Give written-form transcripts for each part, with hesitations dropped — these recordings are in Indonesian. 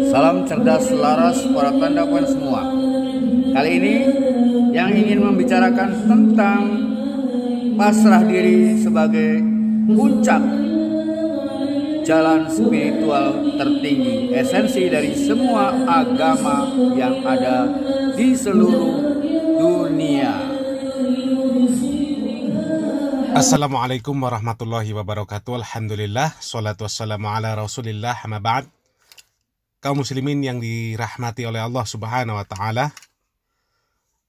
Salam cerdas laras para tanda poin semua. Kali ini yang ingin membicarakan tentang pasrah diri sebagai puncak jalan spiritual tertinggi, esensi dari semua agama yang ada di seluruh dunia. Assalamualaikum warahmatullahi wabarakatuh. Alhamdulillah, salatu wassalamu ala rasulillah, amma ba'd. Kaum muslimin yang dirahmati oleh Allah subhanahu wa ta'ala,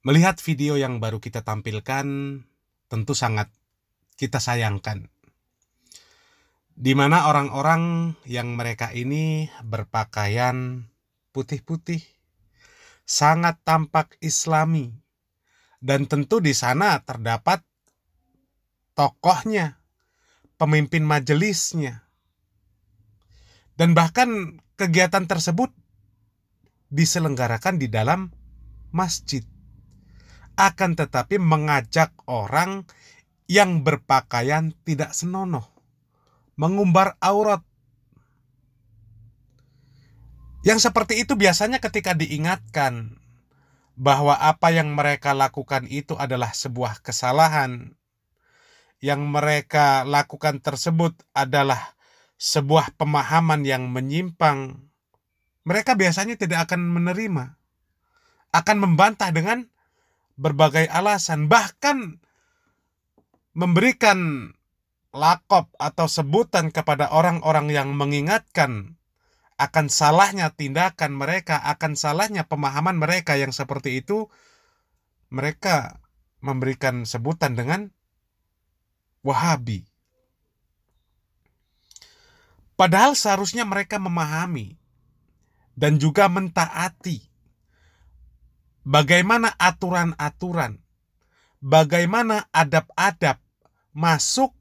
melihat video yang baru kita tampilkan tentu sangat kita sayangkan, di mana orang-orang yang mereka ini berpakaian putih-putih, sangat tampak islami, dan tentu di sana terdapat tokohnya, pemimpin majelisnya, dan bahkan kegiatan tersebut diselenggarakan di dalam masjid, akan tetapi mengajak orang yang berpakaian tidak senonoh, mengumbar aurat. Yang seperti itu biasanya ketika diingatkan bahwa apa yang mereka lakukan itu adalah sebuah kesalahan, yang mereka lakukan tersebut adalah sebuah pemahaman yang menyimpang, mereka biasanya tidak akan menerima, akan membantah dengan berbagai alasan, bahkan memberikan lakop atau sebutan kepada orang-orang yang mengingatkan akan salahnya tindakan mereka, akan salahnya pemahaman mereka yang seperti itu. Mereka memberikan sebutan dengan Wahabi. Padahal seharusnya mereka memahami dan juga mentaati bagaimana aturan-aturan, bagaimana adab-adab masuk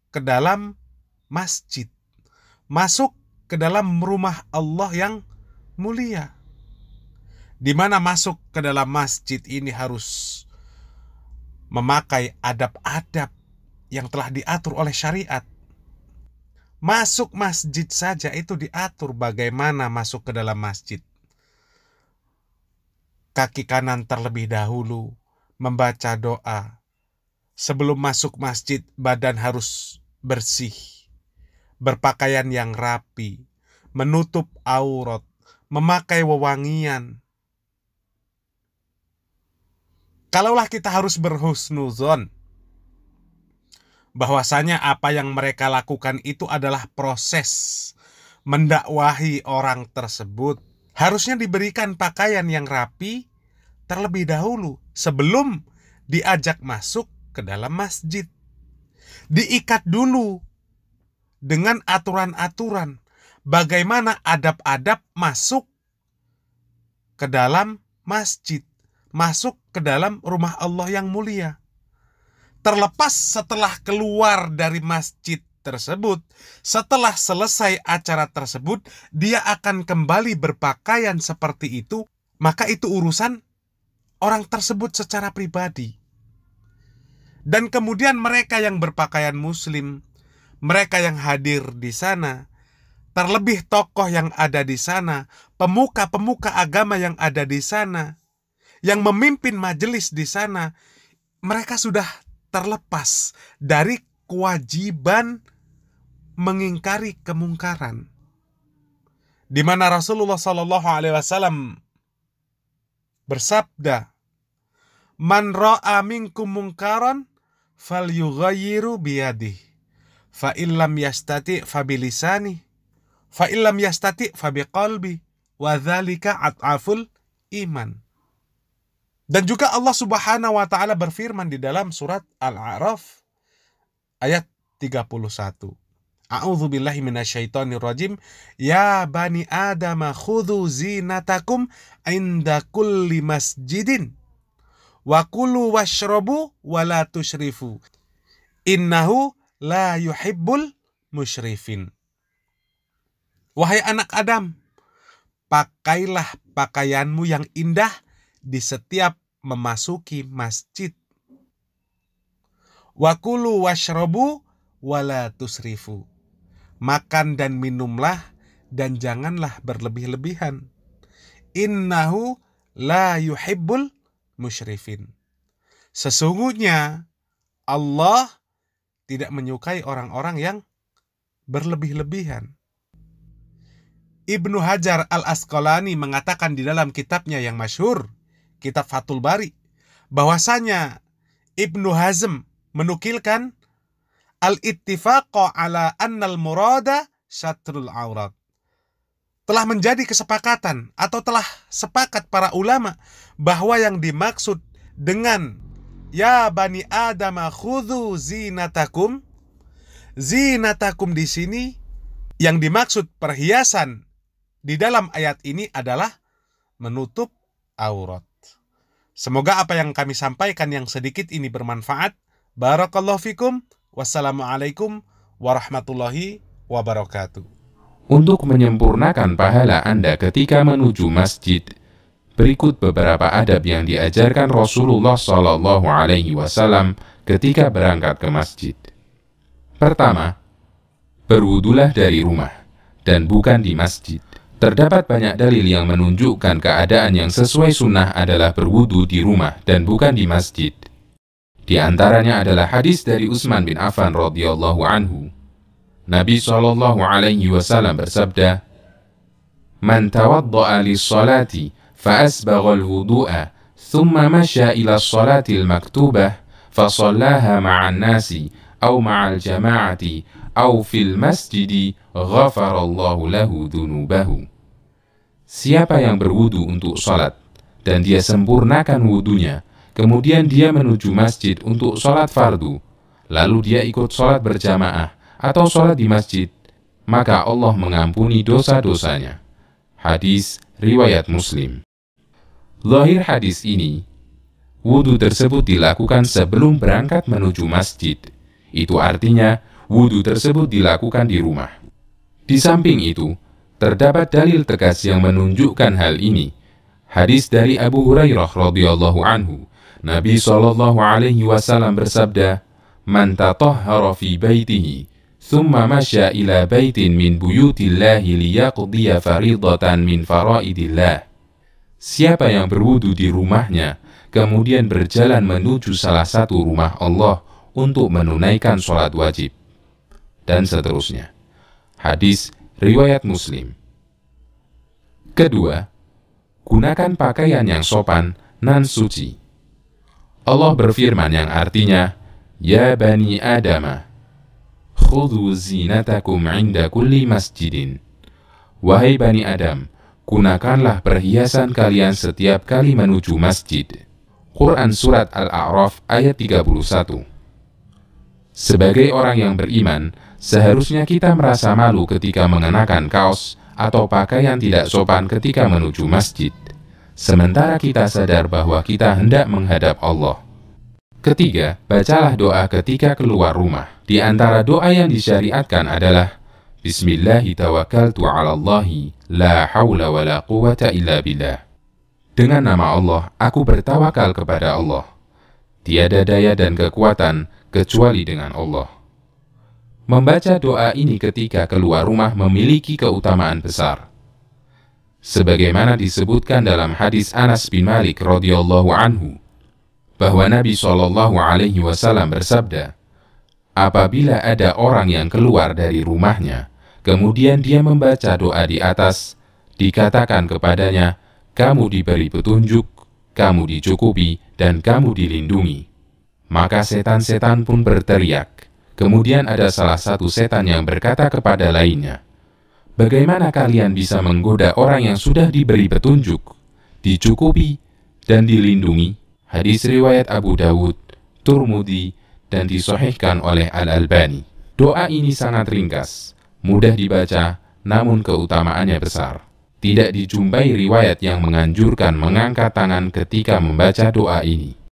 ke dalam masjid, masuk ke dalam rumah Allah yang mulia, di mana masuk ke dalam masjid ini harus memakai adab-adab yang telah diatur oleh syariat. Masuk masjid saja itu diatur bagaimana masuk ke dalam masjid. Kaki kanan terlebih dahulu membaca doa. Sebelum masuk masjid, badan harus bersih, berpakaian yang rapi, menutup aurat, memakai wewangian. Kalaulah kita harus berhusnuzon bahwasanya apa yang mereka lakukan itu adalah proses mendakwahi orang tersebut, harusnya diberikan pakaian yang rapi terlebih dahulu sebelum diajak masuk ke dalam masjid. Diikat dulu dengan aturan-aturan bagaimana adab-adab masuk ke dalam masjid, masuk ke dalam rumah Allah yang mulia. Terlepas setelah keluar dari masjid tersebut, setelah selesai acara tersebut, dia akan kembali berpakaian seperti itu, maka itu urusan orang tersebut secara pribadi. Dan kemudian mereka yang berpakaian muslim, mereka yang hadir di sana, terlebih tokoh yang ada di sana, pemuka-pemuka agama yang ada di sana, yang memimpin majelis di sana, mereka sudah terlepas dari kewajiban mengingkari kemungkaran, di mana Rasulullah Shallallahu Alaihi Wasallam bersabda, "Man ra'a minkum mungkaran, falyughayyiru biyadihi, fa illam yastati fa bilisani, fa illam yastati fa biqalbi, wa dzalika at'aful iman." Dan juga Allah Subhanahu wa ta'ala berfirman di dalam surat Al-A'raf ayat 31. A'udzu billahi minasyaitonir rajim. Ya bani Adam khudhu zinatakum inda kulli masjidin wa kulu washrabu wa la tusyrifu innahu la yuhibbul musyrifin. Wahai anak Adam, pakailah pakaianmu yang indah di setiap memasuki masjid. Wakulu washrobu wala tusrifu. Makan dan minumlah dan janganlah berlebih-lebihan. Innahu la yuhibbul musyrifin. Sesungguhnya Allah tidak menyukai orang-orang yang berlebih-lebihan. Ibnu Hajar al-Asqalani mengatakan di dalam kitabnya yang masyhur, kitab Fathul Bari, bahwasanya Ibnu Hazm menukilkan al-ittifaqo ala annal murada syatrul aurat. Telah menjadi kesepakatan atau telah sepakat para ulama bahwa yang dimaksud dengan ya bani Adam khudhu zinatakum, zinatakum di sini yang dimaksud perhiasan di dalam ayat ini adalah menutup aurat. Semoga apa yang kami sampaikan yang sedikit ini bermanfaat. Barakallahu fikum. Wassalamualaikum warahmatullahi wabarakatuh. Untuk menyempurnakan pahala Anda ketika menuju masjid, berikut beberapa adab yang diajarkan Rasulullah SAW ketika berangkat ke masjid. Pertama, berwudulah dari rumah dan bukan di masjid. Terdapat banyak dalil yang menunjukkan keadaan yang sesuai sunnah adalah berwudu di rumah dan bukan di masjid. Di antaranya adalah hadis dari Utsman bin Affan radhiyallahu anhu. Nabi SAW bersabda, "Man tawadda'a lis-salati fa asbagha al-wudu'a, thumma masya ila as-salati al-maktubah fa shallaha ma'an nasi aw ma'al jama'ati aw fil masjidi ghafarallahu lahu dhunubahu." Siapa yang berwudu untuk salat dan dia sempurnakan wudunya, kemudian dia menuju masjid untuk salat fardu, lalu dia ikut salat berjamaah atau salat di masjid, maka Allah mengampuni dosa-dosanya. Hadis riwayat Muslim. Zahir hadis ini, wudu tersebut dilakukan sebelum berangkat menuju masjid. Itu artinya wudu tersebut dilakukan di rumah. Di samping itu, terdapat dalil tegas yang menunjukkan hal ini. Hadis dari Abu Hurairah radhiyallahu anhu, Nabi SAW bersabda, "Man tatahhara fi baitihi, thumma masya ila baitin min buyutillahi liyaqdiya faridatan min faraidillah." Siapa yang berwudu di rumahnya, kemudian berjalan menuju salah satu rumah Allah untuk menunaikan sholat wajib, dan seterusnya. Hadis riwayat Muslim. Kedua, gunakan pakaian yang sopan dan suci. Allah berfirman yang artinya, "Ya bani Adam, khudhu zinatakum 'inda kulli masjidin." Wahai bani Adam, gunakanlah perhiasan kalian setiap kali menuju masjid. Quran Surat Al-A'raf ayat 31. Sebagai orang yang beriman, seharusnya kita merasa malu ketika mengenakan kaos atau pakaian tidak sopan ketika menuju masjid, sementara kita sadar bahwa kita hendak menghadap Allah. Ketiga, bacalah doa ketika keluar rumah. Di antara doa yang disyariatkan adalah Bismillahi tawakkaltu 'alallahi la haula wa la quwata illa billah. Dengan nama Allah, aku bertawakal kepada Allah. Tiada daya dan kekuatan kecuali dengan Allah. Membaca doa ini ketika keluar rumah memiliki keutamaan besar. Sebagaimana disebutkan dalam hadis Anas bin Malik radhiyallahu anhu, bahwa Nabi SAW bersabda, apabila ada orang yang keluar dari rumahnya, kemudian dia membaca doa di atas, dikatakan kepadanya, kamu diberi petunjuk, kamu dicukupi, dan kamu dilindungi. Maka setan-setan pun berteriak. Kemudian ada salah satu setan yang berkata kepada lainnya, bagaimana kalian bisa menggoda orang yang sudah diberi petunjuk, dicukupi, dan dilindungi? Hadis riwayat Abu Dawud, Turmudi, dan disahihkan oleh Al-Albani. Doa ini sangat ringkas, mudah dibaca, namun keutamaannya besar. Tidak dijumpai riwayat yang menganjurkan mengangkat tangan ketika membaca doa ini.